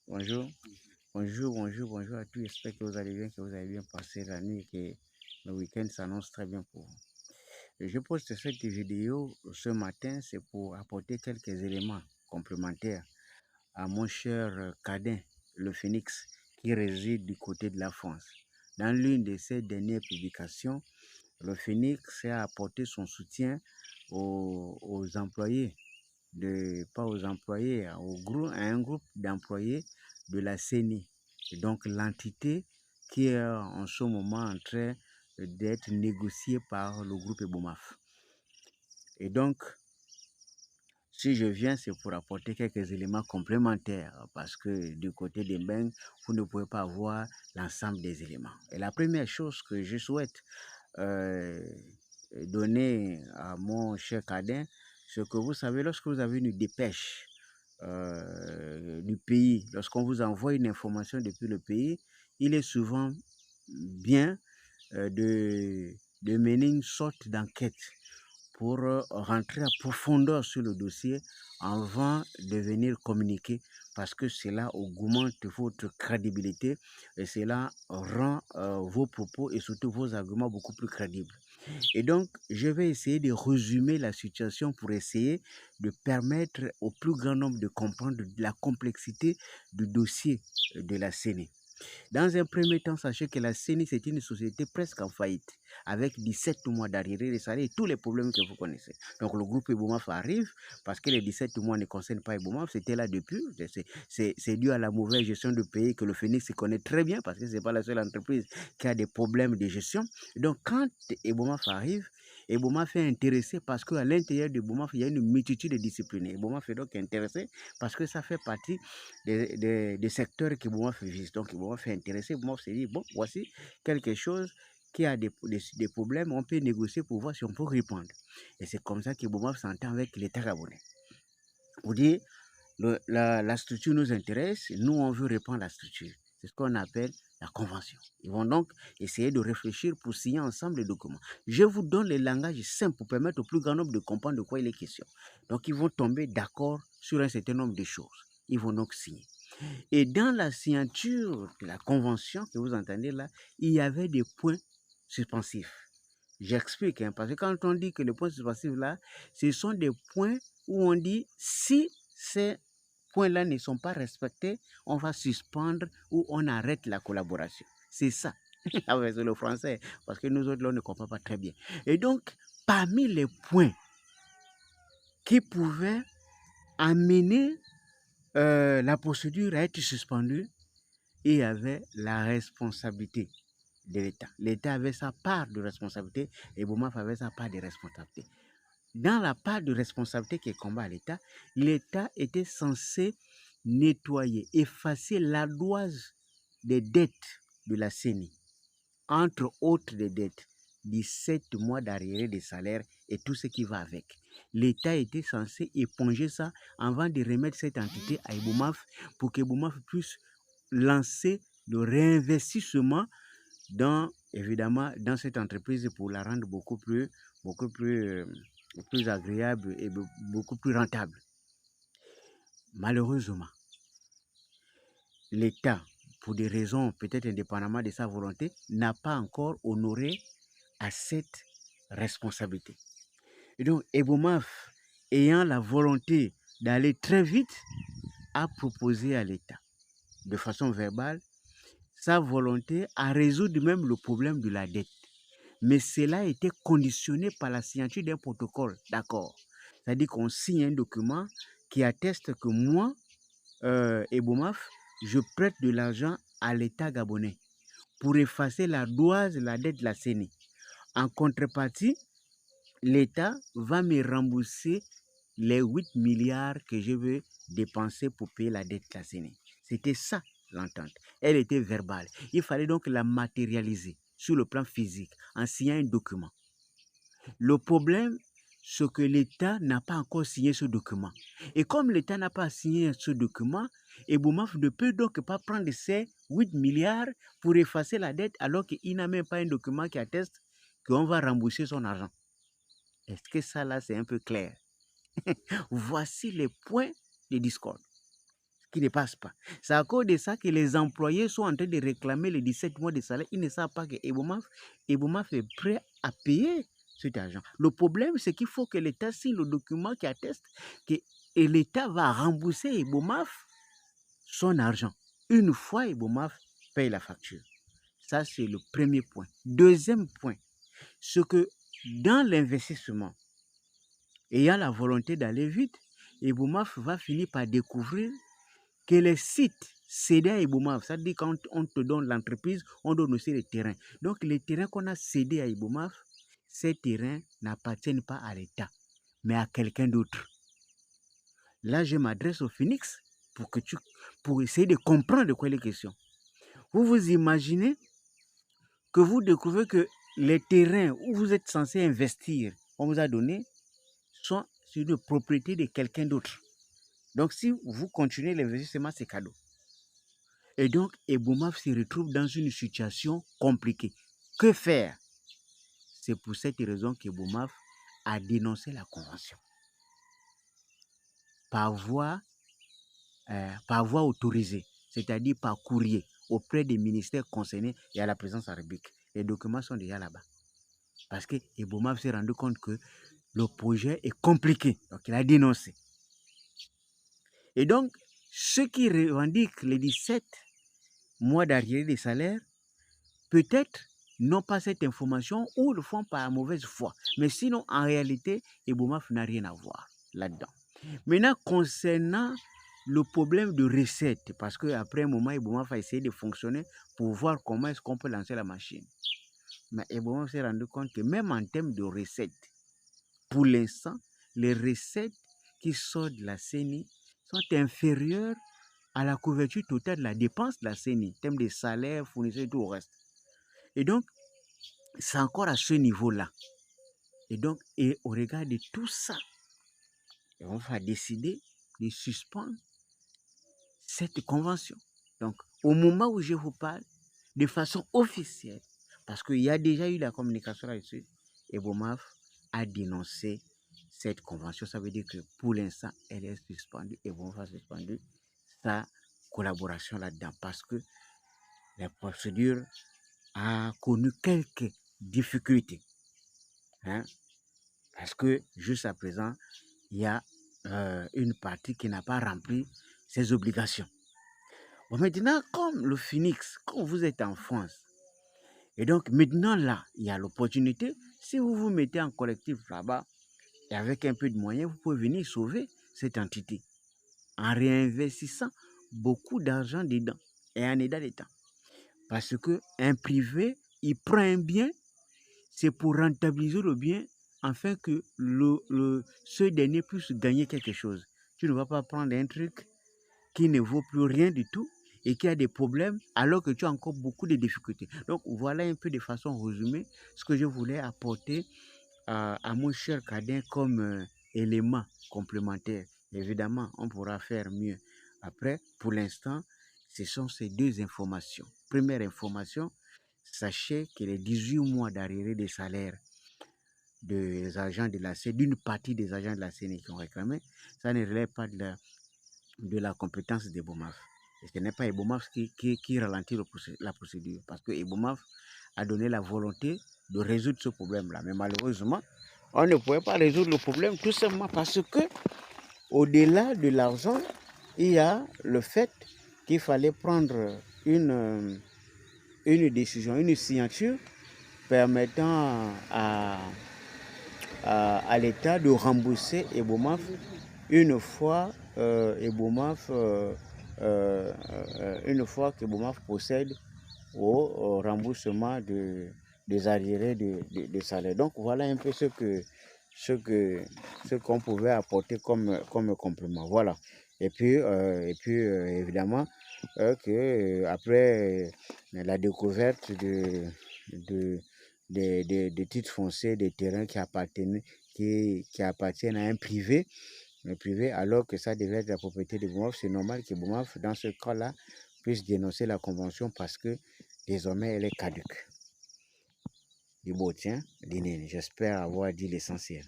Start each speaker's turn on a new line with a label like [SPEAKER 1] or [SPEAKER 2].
[SPEAKER 1] Bonjour, bonjour à tous. J'espère que vous allez bien, que vous avez bien passé la nuit et que le week-end s'annonce très bien pour vous. Je poste cette vidéo ce matin, c'est pour apporter quelques éléments complémentaires à mon cher Cadin, le Phénix, qui réside du côté de la France. Dans l'une de ses dernières publications, le Phénix a apporté son soutien aux employés pas aux employés, à un groupe d'employés de la CENI. Et donc l'entité qui est en ce moment en train d'être négociée par le groupe Ebomaf. Et donc, si je viens, c'est pour apporter quelques éléments complémentaires, parce que du côté des Mbeng, vous ne pouvez pas avoir l'ensemble des éléments. Et la première chose que je souhaite euh, donner à mon cher Cadin, c'est que vous savez, lorsque vous avez une dépêche du pays, lorsqu'on vous envoie une information depuis le pays, il est souvent bien de mener une sorte d'enquête pour rentrer à profondeur sur le dossier avant de venir communiquer, parce que cela augmente votre crédibilité et cela rend vos propos et surtout vos arguments beaucoup plus crédibles. Et donc, je vais essayer de résumer la situation pour essayer de permettre au plus grand nombre de comprendre la complexité du dossier de la CENI. Dans un premier temps, sachez que la CENI, c'est une société presque en faillite, avec 17 mois d'arriérés de salaire et tous les problèmes que vous connaissez. Donc le groupe Ebomaf arrive, parce que les 17 mois ne concernent pas Ebomaf, c'était là depuis. C'est dû à la mauvaise gestion de pays que le Phénix connaît très bien, parce que ce n'est pas la seule entreprise qui a des problèmes de gestion. Donc quand Ebomaf arrive, Ebomaf est intéressé parce qu'à l'intérieur de Ebomaf, il y a une multitude de disciplines. Ebomaf est donc intéressé parce que ça fait partie des secteurs que Ebomaf vise. Donc Ebomaf est intéressé, Ebomaf s'est dit, bon, voici quelque chose qui a des problèmes, on peut négocier pour voir si on peut répondre. Et c'est comme ça que Ebomaf s'entend avec l'État gabonais. Pour dire, la structure nous intéresse, nous on veut répondre à la structure. C'est ce qu'on appelle la convention. Ils vont donc essayer de réfléchir pour signer ensemble les documents. Je vous donne le langage simple pour permettre au plus grand nombre de comprendre de quoi il est question. Donc ils vont tomber d'accord sur un certain nombre de choses. Ils vont donc signer. Et dans la signature de la convention que vous entendez là, il y avait des points suspensifs. J'explique, hein, parce que quand on dit que les points suspensifs là, ce sont des points où on dit si ces points-là ne sont pas respectés, on va suspendre ou on arrête la collaboration. C'est ça. Ah ouais, c'est le français, parce que nous autres là, on ne comprend pas très bien. Et donc, parmi les points qui pouvaient amener la procédure à être suspendue, il y avait la responsabilité de l'État. L'État avait sa part de responsabilité et Boumaf avait sa part de responsabilité. Dans la part de responsabilité qui combat à l'État, l'État était censé nettoyer, effacer l'ardoise des dettes de la CENI, entre autres des dettes, 17 mois d'arriérés de salaire et tout ce qui va avec. L'État était censé éponger ça avant de remettre cette entité à Ebomaf pour qu'Ebomaf puisse lancer le réinvestissement évidemment, dans cette entreprise pour la rendre beaucoup plus agréable et beaucoup plus rentable. Malheureusement, l'État, pour des raisons peut-être indépendamment de sa volonté, n'a pas encore honoré à cette responsabilité. Et donc, Ebomaf, ayant la volonté d'aller très vite, a proposé à l'État, de façon verbale, sa volonté à résoudre même le problème de la dette. Mais cela était conditionné par la signature d'un protocole d'accord. C'est-à-dire qu'on signe un document qui atteste que moi, Ebomaf, je prête de l'argent à l'État gabonais pour effacer la dette de la CENI. En contrepartie, l'État va me rembourser les 8 milliards que je veux dépenser pour payer la dette de la CENI. C'était ça l'entente. Elle était verbale. Il fallait donc la matérialiser sur le plan physique en signant un document. Le problème, c'est que l'État n'a pas encore signé ce document. Et comme l'État n'a pas signé ce document, Ebomaf ne peut donc pas prendre ces 8 milliards pour effacer la dette alors qu'il n'a même pas un document qui atteste qu'on va rembourser son argent. Est-ce que ça là, c'est un peu clair? Voici les points de discorde. qui ne passe pas. C'est à cause de ça que les employés sont en train de réclamer les 17 mois de salaire. Ils ne savent pas que Ebomaf est prêt à payer cet argent. Le problème, c'est qu'il faut que l'État signe le document qui atteste que l'État va rembourser Ebomaf son argent. Une fois Ebomaf paye la facture. Ça, c'est le premier point. Deuxième point, c'est que dans l'investissement, ayant la volonté d'aller vite, Ebomaf va finir par découvrir que les sites cédés à Ebomaf, ça veut dire quand on te donne l'entreprise, on donne aussi les terrains. Donc les terrains qu'on a cédés à Ebomaf, ces terrains n'appartiennent pas à l'État, mais à quelqu'un d'autre. Là, je m'adresse au Phoenix pour essayer de comprendre de quoi il est question. Vous vous imaginez que vous découvrez que les terrains où vous êtes censé investir, on vous a donné, sont sur de propriété de quelqu'un d'autre. Donc, si vous continuez l'investissement, c'est cadeau. Et donc, Ebomaf se retrouve dans une situation compliquée. Que faire? C'est pour cette raison qu'Ebomaf a dénoncé la convention par voie autorisée, c'est-à-dire par courrier auprès des ministères concernés et à la présidence de la République. Les documents sont déjà là-bas. Parce que Ebomaf s'est rendu compte que le projet est compliqué. Donc, il a dénoncé. Et donc, ceux qui revendiquent les 17 mois d'arriérés des salaires, peut-être n'ont pas cette information ou le font par mauvaise foi. Mais sinon, en réalité, Ebomaf n'a rien à voir là-dedans. Maintenant, concernant le problème de recettes, parce qu'après un moment, Ebomaf a essayé de fonctionner pour voir comment est-ce qu'on peut lancer la machine. Mais Ebomaf s'est rendu compte que même en termes de recettes, pour l'instant, les recettes qui sortent de la CENI sont inférieures à la couverture totale de la dépense de la CENI, en termes de salaires, fournisseurs et tout le reste. Et donc, c'est encore à ce niveau-là. Et donc, et au regard de tout ça, on va décider de suspendre cette convention. Donc, au moment où je vous parle, de façon officielle, parce qu'il y a déjà eu la communication là-dessus, Ebomaf a dénoncé cette convention. Ça veut dire que pour l'instant, elle est suspendue. Ebomaf a suspendu sa collaboration là-dedans parce que la procédure a connu quelques difficultés. Hein, parce que jusqu'à présent, il y a une partie qui n'a pas rempli ses obligations. Bon, maintenant, comme le Phoenix, quand vous êtes en France, et donc maintenant là, il y a l'opportunité, si vous vous mettez en collectif là-bas, et avec un peu de moyens, vous pouvez venir sauver cette entité en réinvestissant beaucoup d'argent dedans et en aidant l'État. Parce qu'un privé, il prend un bien, c'est pour rentabiliser le bien afin que ce dernier puisse gagner quelque chose. Tu ne vas pas prendre un truc qui ne vaut plus rien du tout et qui a des problèmes alors que tu as encore beaucoup de difficultés. Donc voilà un peu de façon résumée ce que je voulais apporter à mon cher Kadin comme élément complémentaire. Évidemment, on pourra faire mieux. Après, pour l'instant, ce sont ces deux informations. Première information, sachez que les 18 mois d'arriérés des salaires des agents de la CENI, d'une partie des agents de la CENI qui ont réclamé, ça ne relève pas de la compétence d'Ebomaf. Et ce n'est pas Ebomaf qui ralentit la procédure, parce que Ebomaf a donné la volonté de résoudre ce problème-là. Mais malheureusement, on ne pouvait pas résoudre le problème tout simplement parce que, au-delà de l'argent, il y a le fait qu'il fallait prendre une décision, une signature permettant à l'État de rembourser Ebomaf une fois une fois qu'Ebomaf procède au remboursement des arriérés de salaire. Donc voilà un peu ce qu'on pouvait apporter comme complément. Voilà. Et puis évidemment, après la découverte des titres fonciers, des terrains qui appartiennent à un privé, alors que ça devait être la propriété de Ebomaf, c'est normal que Ebomaf, dans ce cas-là, puisse dénoncer la convention parce que désormais elle est caduque. Du beau, tiens, j'espère avoir dit l'essentiel.